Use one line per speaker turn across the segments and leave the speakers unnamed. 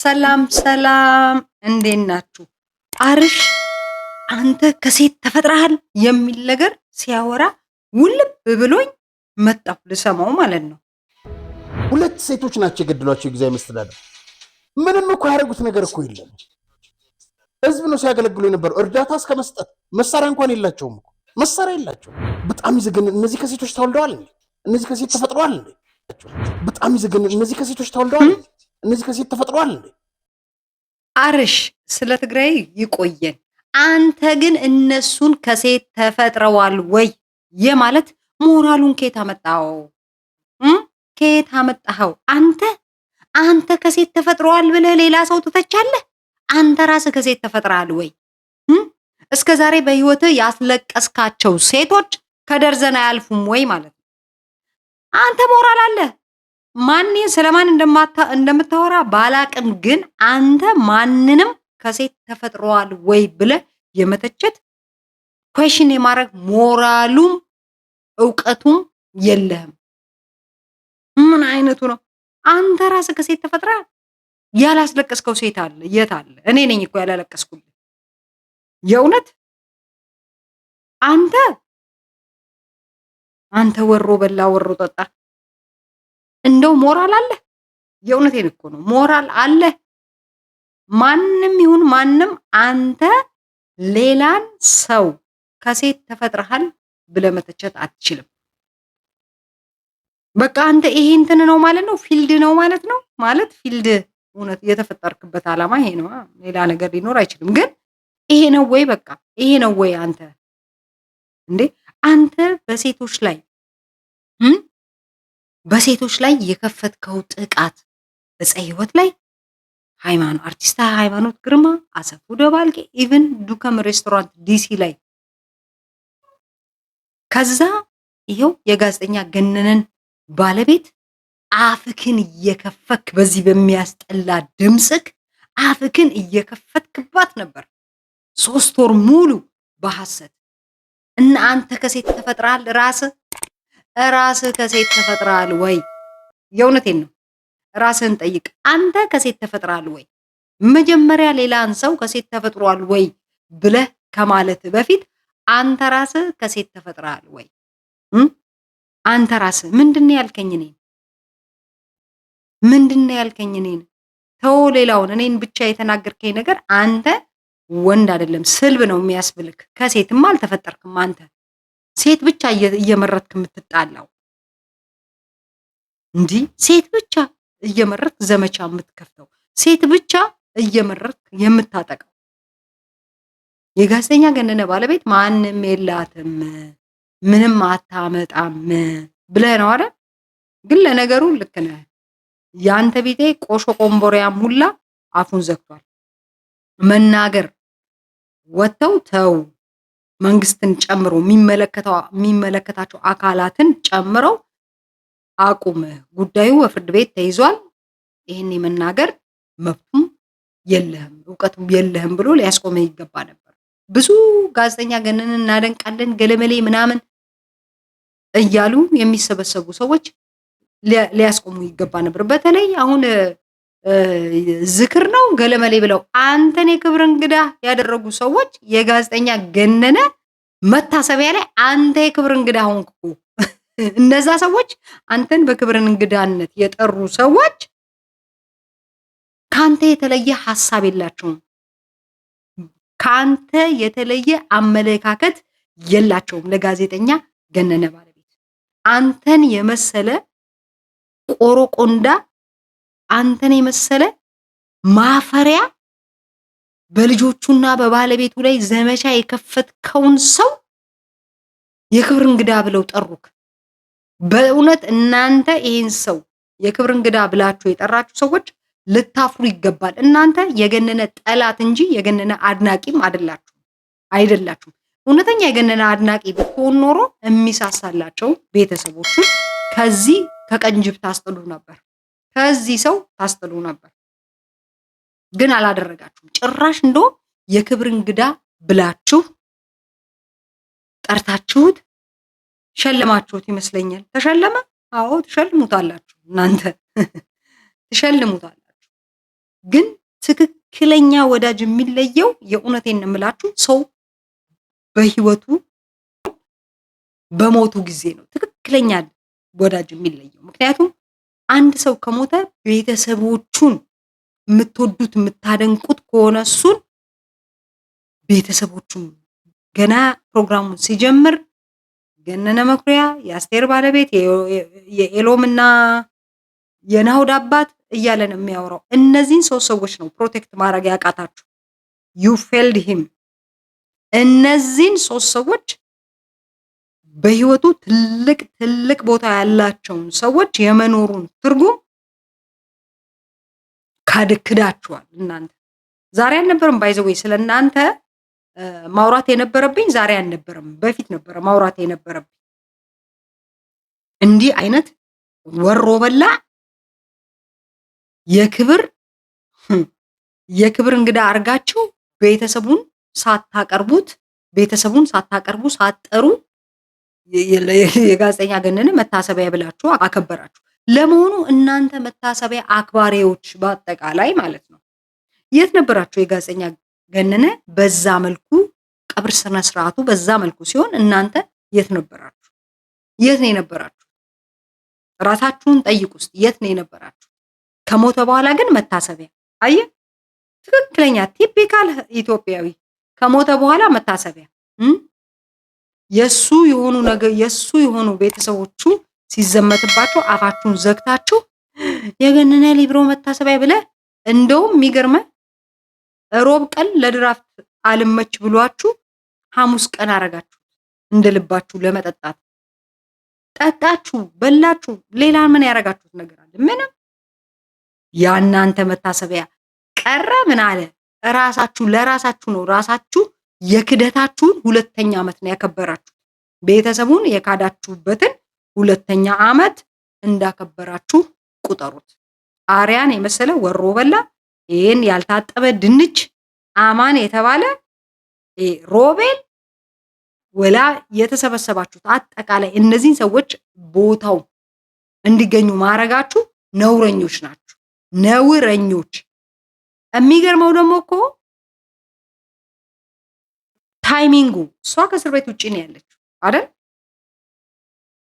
ሰላም ሰላም፣ እንዴት ናችሁ? አርሽ አንተ ከሴት ተፈጥረሃል የሚል ነገር ሲያወራ ውልብ ብሎኝ መጣሁ ልሰማው ማለት ነው።
ሁለት ሴቶች ናቸው የገደሏቸው የጊዜያዊ መስተዳደር። ምንም እኮ ያደረጉት ነገር እኮ የለም። ህዝብ ነው ሲያገለግሉ የነበረው፣ እርዳታ እስከ መስጠት። መሳሪያ እንኳን የላቸውም እኮ መሳሪያ የላቸውም። በጣም ይዘገን። እነዚህ ከሴቶች ተወልደዋል እንዴ? እነዚህ ከሴት ተፈጥረዋል እንዴ? በጣም ይዘገን። እነዚህ ከሴቶች ተወልደዋል እንዴ? እነዚህ ከሴት ተፈጥረዋል እንዴ?
አርሽ ስለ ትግራይ ይቆየን። አንተ ግን እነሱን ከሴት ተፈጥረዋል ወይ የማለት ሞራሉን ከየት አመጣው? ከየት አመጣኸው? አንተ ከሴት ተፈጥረዋል ብለህ ሌላ ሰው ትተቻለህ? አንተ ራስህ ከሴት ተፈጥረሃል ወይ? እስከ ዛሬ በህይወትህ ያስለቀስካቸው ሴቶች ከደርዘን አያልፉም ወይ ማለት ነው? አንተ ሞራል አለ። ማን ስለማን እንደምታወራ ባላቅም፣ ግን አንተ ማንንም ከሴት ተፈጥረዋል ወይ ብለህ የመተቸት ኩዌሽን የማድረግ ሞራሉም እውቀቱም የለህም። ምን አይነቱ ነው? አንተ ራስህ ከሴት ተፈጥረሃል። ያላስለቀስከው ሴት አለ? የት አለ? እኔ ነኝ እኮ ያላለቀስኩልህ። የእውነት አንተ ወሮ በላ ወሮ ጠጣ። እንደው ሞራል አለ? የእውነቴን እኮ ነው። ሞራል አለ? ማንም ይሁን ማንም አንተ ሌላን ሰው ከሴት ተፈጥረሃል ብለህ መተቸት አትችልም። በቃ አንተ ይሄ እንትን ነው ማለት ነው፣ ፊልድ ነው ማለት ነው። ማለት ፊልድ እውነት የተፈጠርክበት ዓላማ ይሄ ነው፣ ሌላ ነገር ሊኖር አይችልም። ግን ይሄ ነው ወይ? በቃ ይሄ ነው ወይ? አንተ በሴቶች ላይ የከፈትከው ጥቃት እፀ ህይወት ላይ አርቲስት ሃይማኖት ግርማ፣ አሰፉ ደባልቄ፣ ኢቭን ዱከም ሬስቶራንት ዲሲ ላይ፣ ከዛ ይሄው የጋዜጠኛ ገነነን ባለቤት አፍክን እየከፈክ በዚህ በሚያስጠላ ድምጽክ አፍክን እየከፈትክባት ነበር 3 ወር ሙሉ በሐሰት። እና አንተ ከሴት ተፈጥረሃል? ራስህ ከሴት ተፈጥረሃል ወይ? የእውነቴን ነው። ራስህን ጠይቅ። አንተ ከሴት ተፈጥረሃል ወይ? መጀመሪያ ሌላን ሰው ከሴት ተፈጥሯል ወይ ብለህ ከማለት በፊት አንተ ራስህ ከሴት ተፈጥረሃል ወይ? አንተ ራስህ ምንድነው ያልከኝ? እኔን ተው፣ ሌላውን እኔን ብቻ የተናገርከኝ ነገር አንተ ወንድ አይደለም ስልብ ነው የሚያስብልክ። ከሴትም አልተፈጠርክም አንተ። ሴት ብቻ እየመረጥክ የምትጣላው እንዲህ፣ ሴት ብቻ እየመረጥክ ዘመቻ የምትከፍተው፣ ሴት ብቻ እየመረጥክ የምታጠቃው። የጋዜጠኛ ገነነ ባለቤት ማንም የላትም ምንም አታመጣም ብለህ ነው አይደል? ግን ለነገሩ ልክ ነህ። ያንተ ቢጤ ቆሾ ቆምቦሪያም ሁላ አፉን ዘግቷል። መናገር ወጥተው ተው፣ መንግስትን ጨምሮ የሚመለከታቸው አካላትን ጨምረው አቁም፣ ጉዳዩ በፍርድ ቤት ተይዟል፣ ይህን የመናገር መብቱም የለህም እውቀቱም የለህም ብሎ ሊያስቆመ ይገባ ነበር። ብዙ ጋዜጠኛ ገነንን እናደንቃለን ገለመሌ ምናምን እያሉ የሚሰበሰቡ ሰዎች ሊያስቆሙ ይገባ ነበር። በተለይ አሁን ዝክር ነው ገለመሌ ብለው አንተን የክብር እንግዳ ያደረጉ ሰዎች የጋዜጠኛ ገነነ መታሰቢያ ላይ አንተ የክብር እንግዳ ሆንክ። እነዛ ሰዎች አንተን በክብር እንግዳነት የጠሩ ሰዎች ካንተ የተለየ ሐሳብ የላቸውም። ካንተ የተለየ አመለካከት የላቸውም። ለጋዜጠኛ ገነነ ባለቤት አንተን የመሰለ ቆሮቆንዳ፣ አንተን የመሰለ ማፈሪያ፣ በልጆቹና በባለቤቱ ላይ ዘመቻ የከፈትከውን ሰው የክብር እንግዳ ብለው ጠሩክ። በእውነት እናንተ ይሄን ሰው የክብር እንግዳ ብላችሁ የጠራችሁ ሰዎች ልታፍሩ ይገባል። እናንተ የገነነ ጠላት እንጂ የገነነ አድናቂም አይደላችሁም። እውነተኛ የገነነ አድናቂ ብትሆን ኖሮ የሚሳሳላቸው ቤተሰቦቹን ከዚህ ከቀንጅብ ታስጥሉ ነበር፣ ከዚህ ሰው ታስጥሉ ነበር። ግን አላደረጋችሁም። ጭራሽ እንደውም የክብር እንግዳ ብላችሁ ጠርታችሁት ሸለማችሁት ይመስለኛል። ተሸለመ? አዎ ትሸልሙታላችሁ፣ እናንተ ትሸልሙታላችሁ። ግን ትክክለኛ ወዳጅ የሚለየው የእውነቴን እምላችሁ ሰው በህይወቱ በሞቱ ጊዜ ነው ትክክለኛ ወዳጅ የሚለየው። ምክንያቱም አንድ ሰው ከሞተ ቤተሰቦቹን የምትወዱት የምታደንቁት ከሆነ እሱን ቤተሰቦቹን ገና ፕሮግራሙን ሲጀምር ገነነ መኩሪያ የአስቴር ባለቤት የኤሎምና የናሁድ አባት እያለ ነው የሚያወራው። እነዚህን ሶስት ሰዎች ነው ፕሮቴክት ማድረግ ያቃታችሁ። ዩ ፌልድ ሂም። እነዚህን ሶስት ሰዎች በህይወቱ ትልቅ ቦታ ያላቸውን ሰዎች የመኖሩን ትርጉም ክዳችኋል። እናንተ ዛሬ አልነበረም ባይዘወይ ስለ እናንተ ማውራት የነበረብኝ ዛሬ አልነበረም፣ በፊት ነበረ ማውራት የነበረብኝ። እንዲህ አይነት ወሮ በላ የክብር እንግዳ አርጋችሁ ቤተሰቡን ሳታቀርቡ ሳትጠሩ የጋዜጠኛ ገነነ መታሰቢያ ብላችሁ አከበራችሁ። ለመሆኑ እናንተ መታሰቢያ አክባሪዎች በአጠቃላይ ማለት ነው የት ነበራችሁ? የጋዜጠኛ ገነነ በዛ መልኩ ቀብር ስነ ስርዓቱ በዛ መልኩ ሲሆን እናንተ የት ነበራችሁ? የት ነው የነበራችሁ? ራሳችሁን ጠይቁ ውስጥ የት ነው የነበራችሁ? ከሞተ በኋላ ግን መታሰቢያ። አየ ትክክለኛ ቲፒካል ኢትዮጵያዊ ከሞተ በኋላ መታሰቢያ። የሱ የሆኑ ቤተሰቦቹ ሲዘመትባቸው አፋችሁን ዘግታችሁ የገነነ ሊብሮ መታሰቢያ ብለ እንደውም የሚገርመ ሮብ ቀን ለድራፍት አልመች ብሏችሁ ሐሙስ ቀን አረጋችሁ እንደልባችሁ ለመጠጣት። ጠጣችሁ፣ በላችሁ፣ ሌላ ምን ያረጋችሁት ነገር አለ? ምንም። ያናንተ መታሰቢያ ቀረ። ምን አለ? ለራሳችሁ ነው። ራሳችሁ የክደታችሁን 2ኛ ዓመት ነው ያከበራችሁ። ቤተሰቡን የካዳችሁበትን 2ኛ ዓመት እንዳከበራችሁ ቁጠሩት። አርያን የመሰለ ወሮ በላ፣ ይሄን ያልታጠበ ድንች አማን የተባለ ሮቤል ወላ የተሰበሰባችሁት አጠቃላይ እነዚህን ሰዎች ቦታው እንዲገኙ ማረጋችሁ ነውረኞች ናችሁ። ነውረኞች። የሚገርመው ደግሞ እኮ ታይሚንጉ እሷ ከእስር ቤት ውጪ ነው ያለችው አይደል?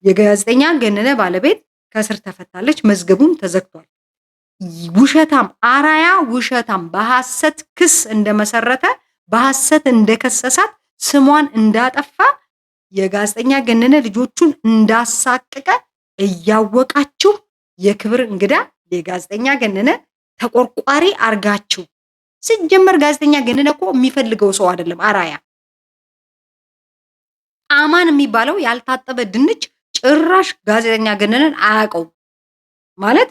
የጋዜጠኛ ገነነ ባለቤት ከእስር ተፈታለች፣ መዝገቡም ተዘግቷል። ውሸታም አራያ ውሸታም በሐሰት ክስ እንደመሰረተ በሐሰት እንደከሰሳት ስሟን እንዳጠፋ የጋዜጠኛ ገነነ ልጆቹን እንዳሳቀቀ እያወቃችሁ የክብር እንግዳ የጋዜጠኛ ገነነ ተቆርቋሪ አርጋችሁ። ሲጀመር ጋዜጠኛ ገነነ እኮ የሚፈልገው ሰው አይደለም። አራያ አማን የሚባለው ያልታጠበ ድንች ጭራሽ ጋዜጠኛ ገነነን አያውቀውም ማለት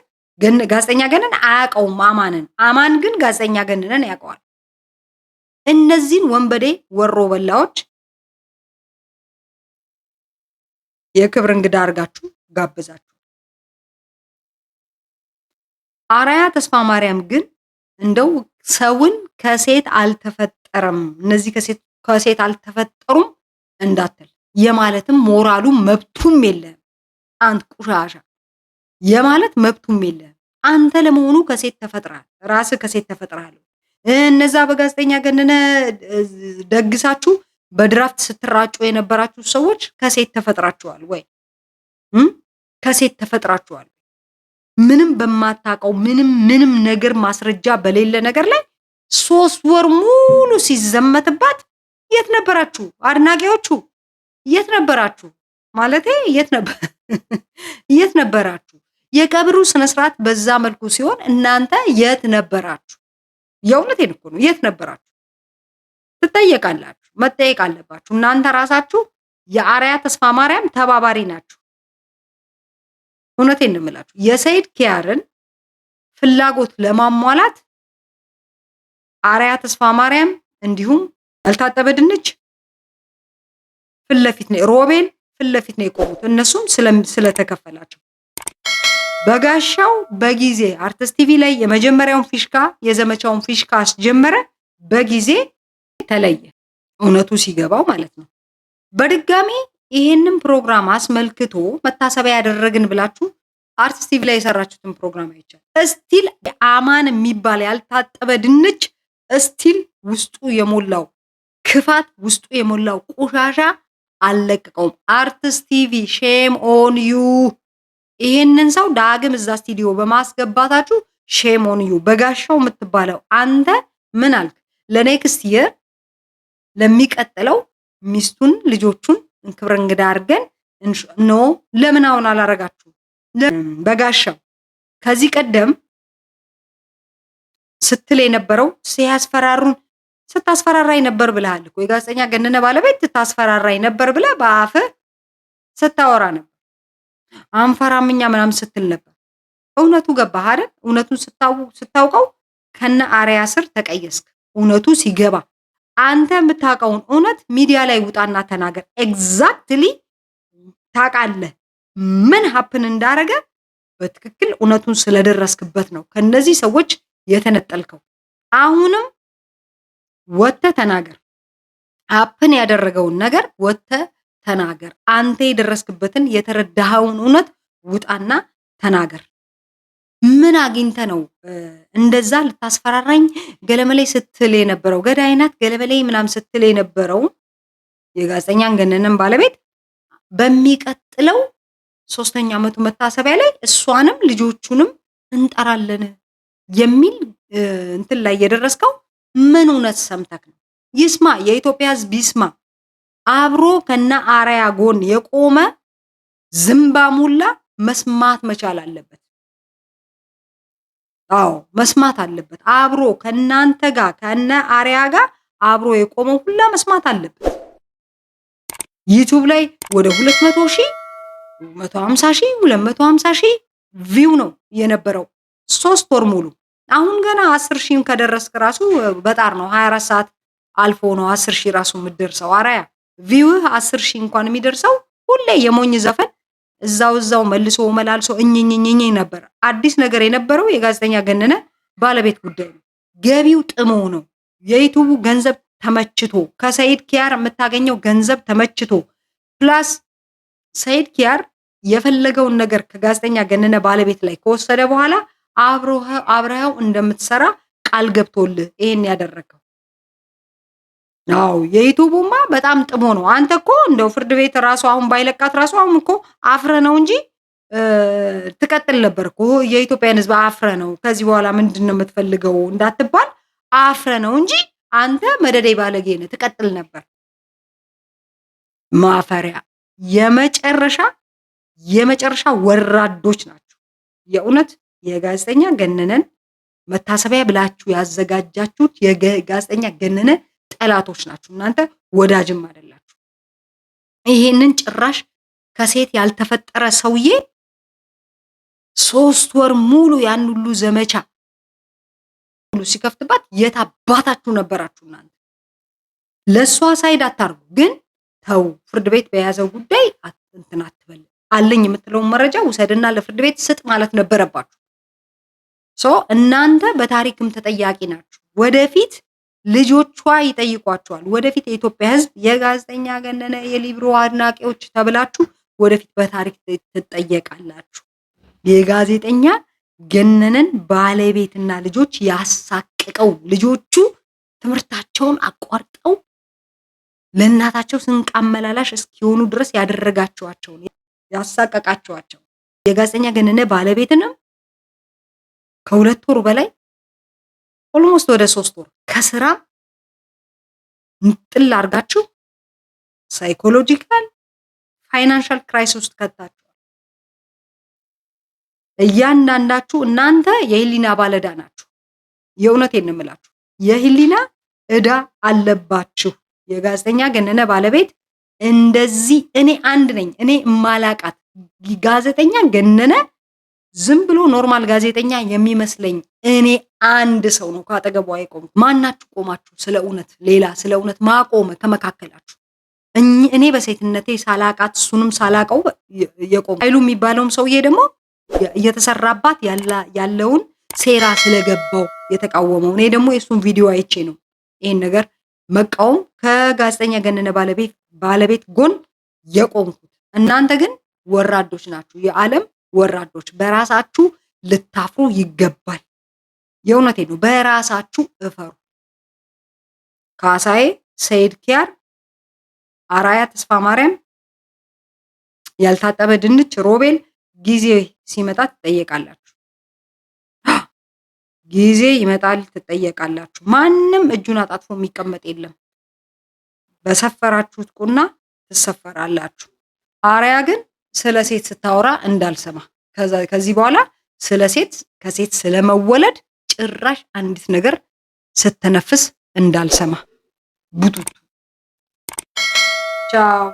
ጋዜጠኛ ገነነን አያውቀውም አማንን። አማን ግን ጋዜጠኛ ገነነን ያውቀዋል። እነዚህን ወንበዴ ወሮ በላዎች የክብር እንግዳ አርጋችሁ ጋብዛችሁ። አራያ ተስፋ ማርያም ግን እንደው ሰውን ከሴት አልተፈጠረም፣ እነዚህ ከሴት አልተፈጠሩም እንዳትል የማለትም ሞራሉም መብቱም የለም። አንተ ቁሻሻ የማለት መብቱም የለም። አንተ ለመሆኑ ከሴት ተፈጥራል፣ ራስህ ከሴት ተፈጥራል። እነዛ በጋዜጠኛ ገነነ ደግሳችሁ በድራፍት ስትራጩ የነበራችሁ ሰዎች ከሴት ተፈጥራችኋል ወይ? ከሴት ተፈጥራችኋል። ምንም በማታውቀው ምንም ነገር ማስረጃ በሌለ ነገር ላይ 3 ወር ሙሉ ሲዘመትባት የት ነበራችሁ? አድናቂዎቹ የት ነበራችሁ? ማለቴ የት ነበራችሁ? የቀብሩ ስነ ስርዓት በዛ መልኩ ሲሆን እናንተ የት ነበራችሁ? የእውነቴን እኮ ነው። የት ነበራችሁ? ትጠየቃላችሁ፣ መጠየቅ አለባችሁ። እናንተ ራሳችሁ የአርያ ተስፋ ማርያም ተባባሪ ናችሁ። እውነቴን ነው የምላችሁ። የሰይድ ኪያርን ፍላጎት ለማሟላት አርያ ተስፋ ማርያም እንዲሁም ያልታጠበ ድንች ፍለፊት ነው፣ ሮቤል ፍለፊት ነው የቆሙት። እነሱም ስለተከፈላቸው በጋሻው በጊዜ አርቲስት ቲቪ ላይ የመጀመሪያውን ፊሽካ የዘመቻውን ፊሽካ አስጀመረ። በጊዜ ተለየ፣ እውነቱ ሲገባው ማለት ነው። በድጋሚ ይሄንን ፕሮግራም አስመልክቶ መታሰቢያ ያደረግን ብላችሁ አርቲስት ቲቪ ላይ የሰራችሁትን ፕሮግራም አይቻል። እስቲል አማን የሚባል ያልታጠበ ድንች እስቲል ውስጡ የሞላው ክፋት ውስጡ የሞላው ቆሻሻ አልለቀቀውም። አርቲስት ቲቪ ሼም ኦን ዩ። ይሄንን ሰው ዳግም እዛ ስቱዲዮ በማስገባታችሁ ሼም ኦን ዩ። በጋሻው የምትባለው አንተ ምን አልክ? ለኔክስት ይር ለሚቀጥለው ሚስቱን ልጆቹን ክብረ እንግዳ አድርገን ኖ ለምን አሁን አላረጋችሁ? በጋሻው ከዚህ ቀደም ስትል የነበረው ሲያስፈራሩን ስታስፈራራኝ ነበር ብለሃል እኮ የጋዜጠኛ ገነነ ባለቤት ታስፈራራኝ ነበር ብለህ በአፍህ ስታወራ ነበር። አንፈራምኛ ምናምን ስትል ነበር። እውነቱ ገባህ አይደል? እውነቱን ስታውቀው ከነ አርያ ስር ተቀየስክ። እውነቱ ሲገባ አንተ የምታውቀውን እውነት ሚዲያ ላይ ውጣና ተናገር። ኤግዛክትሊ ታውቃለህ ምን ሀፕን እንዳረገ በትክክል እውነቱን ስለደረስክበት ነው ከነዚህ ሰዎች የተነጠልከው። አሁንም ወጥተህ ተናገር። ሀፕን ያደረገውን ነገር ወጥተህ ተናገር። አንተ የደረስክበትን የተረዳኸውን እውነት ውጣና ተናገር። ምን አግኝተ ነው እንደዛ ልታስፈራራኝ ገለመላይ ስትል የነበረው? ገዳይናት ገለመላይ ምናምን ስትል የነበረው የጋዜጠኛን ገነነን ባለቤት በሚቀጥለው 3ኛ ዓመቱ መታሰቢያ ላይ እሷንም ልጆቹንም እንጠራለን የሚል እንትን ላይ የደረስከው ምን እውነት ሰምተክ ነው? ይስማ፣ የኢትዮጵያ ሕዝብ ይስማ። አብሮ ከነ አርያ ጎን የቆመ ዝምባሙላ መስማት መቻል አለበት። አዎ መስማት አለበት። አብሮ ከናንተ ጋር ከነ አርያ ጋር አብሮ የቆመው ሁላ መስማት አለበት። ዩቲዩብ ላይ ወደ 200,000 150,000 250,000 ቪው ነው የነበረው 3 ወር ሙሉ። አሁን ገና 10,000 ከደረስክ ራሱ በጣር ነው። 24 ሰዓት አልፎ ነው 10,000 ራሱ የምትደርሰው። አርያ ቪውህ 10,000 እንኳን የሚደርሰው ሁሌ የሞኝ ዘፈን እዛው መልሶ መላልሶ እኝኝኝኝ ነበር። አዲስ ነገር የነበረው የጋዜጠኛ ገነነ ባለቤት ጉዳይ ነው። ገቢው ጥሞ ነው። የዩቲዩቡ ገንዘብ ተመችቶ ከሰይድ ኪያር የምታገኘው ገንዘብ ተመችቶ ፕላስ ሰይድ ኪያር የፈለገውን ነገር ከጋዜጠኛ ገነነ ባለቤት ላይ ከወሰደ በኋላ አብረኸው እንደምትሰራ ቃል ገብቶልህ ይሄን ያደረገው። አዎ የዩቲዩቡማ በጣም ጥሞ ነው። አንተ እኮ እንደው ፍርድ ቤት ራሱ አሁን ባይለቃት ራሱ አሁን እኮ አፍረ ነው እንጂ ትቀጥል ነበር እኮ። የኢትዮጵያን ሕዝብ አፍረ ነው ከዚህ በኋላ ምንድነው የምትፈልገው እንዳትባል አፍረ ነው እንጂ አንተ መደዴ ባለጌ ነህ ትቀጥል ነበር። ማፈሪያ የመጨረሻ ወራዶች ናቸው። የእውነት የጋዜጠኛ ገነነን መታሰቢያ ብላችሁ ያዘጋጃችሁት የጋዜጠኛ ገነነ ጠላቶች ናችሁ እናንተ፣ ወዳጅም አይደላችሁ። ይሄንን ጭራሽ ከሴት ያልተፈጠረ ሰውዬ 3 ወር ሙሉ ያን ሁሉ ዘመቻ ሁሉ ሲከፍትባት የታባታችሁ ነበራችሁ እናንተ። ለሷ ሳይድ አታርጉ፣ ግን ተው። ፍርድ ቤት በያዘው ጉዳይ እንትን አትበል። አለኝ የምትለውን መረጃ ውሰድና ለፍርድ ቤት ስጥ ማለት ነበረባችሁ። እናንተ በታሪክም ተጠያቂ ናችሁ። ወደፊት ልጆቿ ይጠይቋቸዋል። ወደፊት የኢትዮጵያ ሕዝብ የጋዜጠኛ ገነነ የሊብሮ አድናቂዎች ተብላችሁ ወደፊት በታሪክ ትጠየቃላችሁ። የጋዜጠኛ ገነነን ባለቤትና ልጆች ያሳቀቀው ልጆቹ ትምህርታቸውን አቋርጠው ለእናታቸው ስንቅ አመላላሽ እስኪሆኑ ድረስ ያደረጋቸዋቸውን ያሳቀቃቸዋቸው የጋዜጠኛ ገነነ ባለቤትንም ከ2 ወር በላይ ኦልሞስት ወደ 3 ወር ከስራ እንጥል አርጋችሁ ሳይኮሎጂካል ፋይናንሻል ክራይሲስ ውስጥ ከታችኋል። እያንዳንዳችሁ እናንተ የህሊና ባለዕዳ ናችሁ። የእውነቴን ነው የምላችሁ፣ የህሊና ዕዳ አለባችሁ። የጋዜጠኛ ገነነ ባለቤት እንደዚህ እኔ አንድ ነኝ። እኔ ማላቃት ጋዜጠኛ ገነነ ዝም ብሎ ኖርማል ጋዜጠኛ የሚመስለኝ እኔ አንድ ሰው ነው ካጠገቧ የቆምኩ። ማናችሁ ቆማችሁ ስለ እውነት ሌላ ስለ እውነት ማቆመ ከመካከላችሁ? እኔ በሴትነቴ ሳላቃት እሱንም ሳላቀው የቆመ ኃይሉ የሚባለውም ሰውዬ ደግሞ እየተሰራባት ያለውን ሴራ ስለገባው የተቃወመው። እኔ ደግሞ የሱን ቪዲዮ አይቼ ነው ይሄን ነገር መቃወም ከጋዜጠኛ ገነነ ባለቤት ጎን የቆምኩት። እናንተ ግን ወራዶች ናችሁ። የዓለም ወራዶች በራሳችሁ ልታፍሩ ይገባል። የእውነቴ ነው። በራሳችሁ እፈሩ። ካሳዬ፣ ሰይድ ኪያር፣ አራያ ተስፋ ማርያም፣ ያልታጠበ ድንች፣ ሮቤል ጊዜ ሲመጣ ትጠየቃላችሁ። ጊዜ ይመጣል ትጠየቃላችሁ። ማንም እጁን አጣጥፎ የሚቀመጥ የለም። በሰፈራችሁት ቁና ትሰፈራላችሁ። አራያ ግን ስለ ሴት ስታወራ እንዳልሰማ ከዚህ በኋላ ስለ ሴት ከሴት ስለመወለድ ጭራሽ አንዲት ነገር ስትነፍስ እንዳልሰማ ቡጡቱ ቻው።